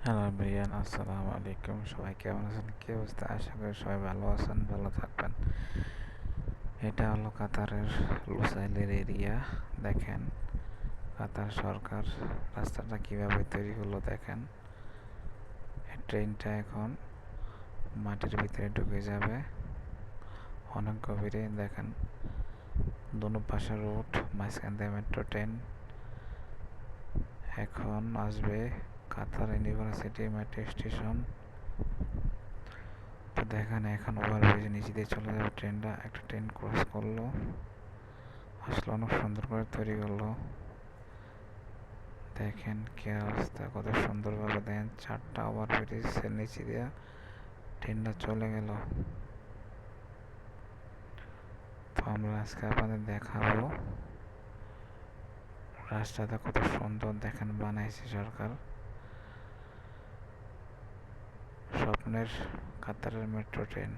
Hello ভাইয়ান, আসসালামু আলাইকুম। সবাই কেমন আছেন? কি অবস্থা? আশা করি সবাই ভালো আছেন, ভালো থাকবেন। এটা হলো কাতারের লুসাইলের এরিয়া। দেখেন কাতার সরকার রাস্তাটা কিভাবে তৈরি হলো দেখেন। ট্রেনটা এখন মাটির ভিতরে ঢুকে যাবে অনেক গভীরে। দেখেন দোনো পাশে রোড, মাঝখান দিয়ে মেট্রো ট্রেন। এখন আসবে কাতার ইউনিভার্সিটি মেট্রো স্টেশন। তো দেখেন এখন ওভারব্রিজের নিচে দিয়ে চলে যাবে ট্রেনটা। একটা ট্রেন ক্রস করলো, আসলে অনেক সুন্দর করে তৈরি করলো। দেখেন কি অবস্থা, কত সুন্দরভাবে দেখেন 4টা ওভারব্রিজের নিচে দিয়ে ট্রেনটা চলে গেল। তো আমরা আজকে আপনাদের দেখাবো রাস্তাটা কত সুন্দর দেখেন বানাইছে সরকার। স্বপ্নের কাতারের মেট্রো ট্রেন।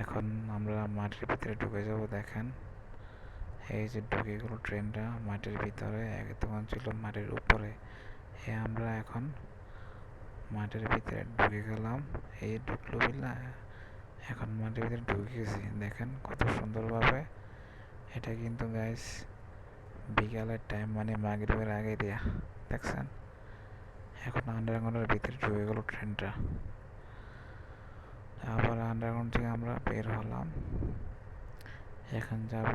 এখন আমরা মাটির ভিতরে ঢুকে যাব। দেখেন এই যে ঢুকে গেল ট্রেনটা মাটির ভিতরে, তখন ছিল মাটির উপরে। আমরা এখন মাটির ভিতরে ঢুকে গেলাম। এই ঢুকলো বিলা, এখন মাটির ভিতরে ঢুকে গেছি। দেখেন কত সুন্দরভাবে। এটা কিন্তু গাইস বিকালের টাইম, মানে মাগরিবের আগে দিয়া দেখছেন। এখন আন্ডারগ্রাউন্ডের ভিতরে ঢুকে গেল ট্রেনটা। আবার আন্ডারগ্রাউন্ড থেকে আমরা বের হলাম। এখন যাব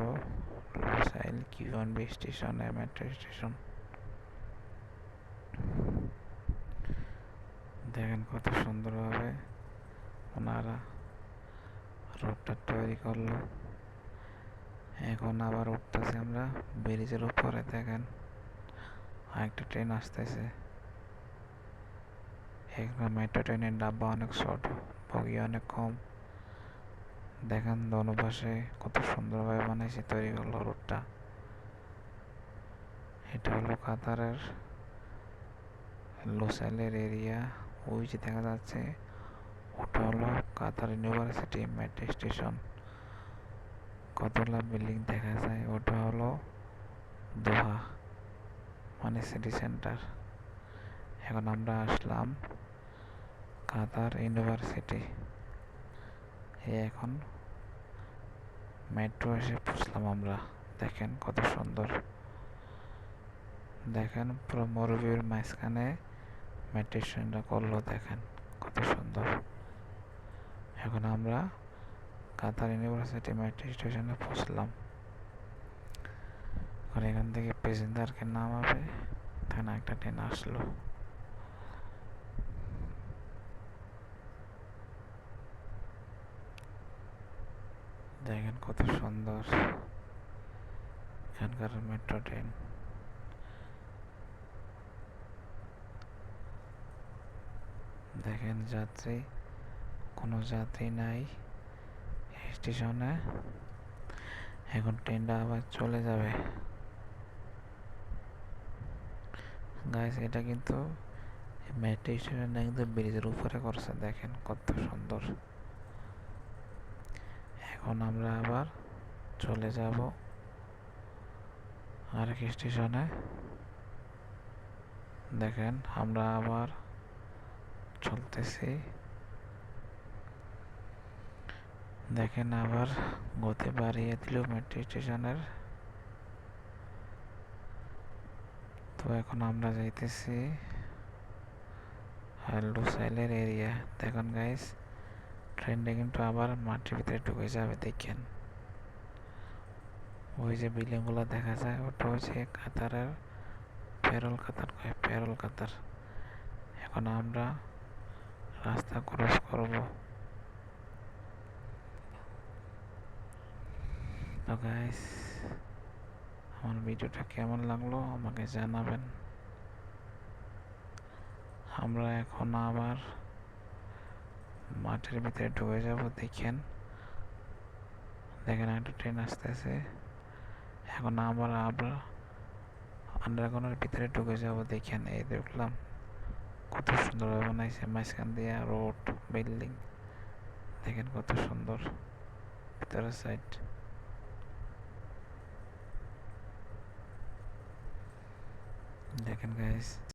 লুসাইল কিউএনবি স্টেশনে, মেট্রো স্টেশন। দেখেন কত সুন্দরভাবে ওনারা রোডটা তৈরি করলো। এখন আবার উঠতেছি আমরা ব্রিজের উপরে। দেখেন আরেকটা ট্রেন আসতেছে। এখানে মেট্রো ট্রেনের ডাব্বা অনেক ছোট, বগি অনেক কম। দেখেন দোনো পাশে কত সুন্দরভাবে বানাইছে, তৈরি করলো রোডটা। এটা হলো কাতারের লোসাইলের এরিয়া। ওই যে দেখা যাচ্ছে ওটা হলো কাতার ইউনিভার্সিটি মেট্রো স্টেশন। কতগুলা বিল্ডিং দেখা যায়। ওটা হলো দোহা, মানে সিটি সেন্টার। এখন আমরা আসলাম কাতার ইউনিভার্সিটি। এখন মেট্রো এসে পৌঁছলাম আমরা। দেখেন কত সুন্দর। দেখেন পুরো মরুভূমির মাঝখানে মেট্রো স্টেশনটা করলো। দেখেন কত সুন্দর। এখন আমরা কাতার ইউনিভার্সিটি মেট্রো স্টেশনে পৌঁছলাম। এখন এখান থেকে প্যাসেঞ্জারকে নামাবে। তখন একটা ট্রেন আসলো। দেখেন কত সুন্দর এখানকার মেট্রো ট্রেন। দেখেন যাত্রী, কোনো যাত্রী নাই স্টেশনে। এখন ট্রেনটা আবার চলে যাবে। গাইস এটা কিন্তু মেট্রো স্টেশনটা কিন্তু ব্রিজের উপরে করছে। দেখেন কত সুন্দর। এখন আমরা আবার চলে যাব আরেক স্টেশনে। দেখেন আমরা আবার চলতেছি। দেখেন আবার গতি বাড়িয়ে দিল মেট্রো স্টেশনের। তো এখন আমরা যাইতেছি লুসাইলের এরিয়া। দেখুন গাইস ট্রেনটা কিন্তু আবার মাটির ভিতরে ঢুকে যাবে। দেখেন ওই যে বিল্ডিং গুলো দেখা যায়, ওটা হচ্ছে কাতারের পেরল কাতার। এখন আমরা রাস্তা ক্রস করব। তো গাইস আমার ভিডিওটা কেমন লাগলো আমাকে জানাবেন। আমরা এখন আবার মাঠের ভিতরে ঢুকে যাব। দেখেন একটা ট্রেন আসতেছে। এখন আমরা আন্ডারগ্রাউন্ডের ভিতরে ঢুকে যাব। দেখেন এই দেখলাম কত সুন্দরভাবে বানাইছে, মাঝখান দিয়ে রোড, বিল্ডিং। দেখেন কত সুন্দর ভিতরের সাইড। দেখেন গাইস।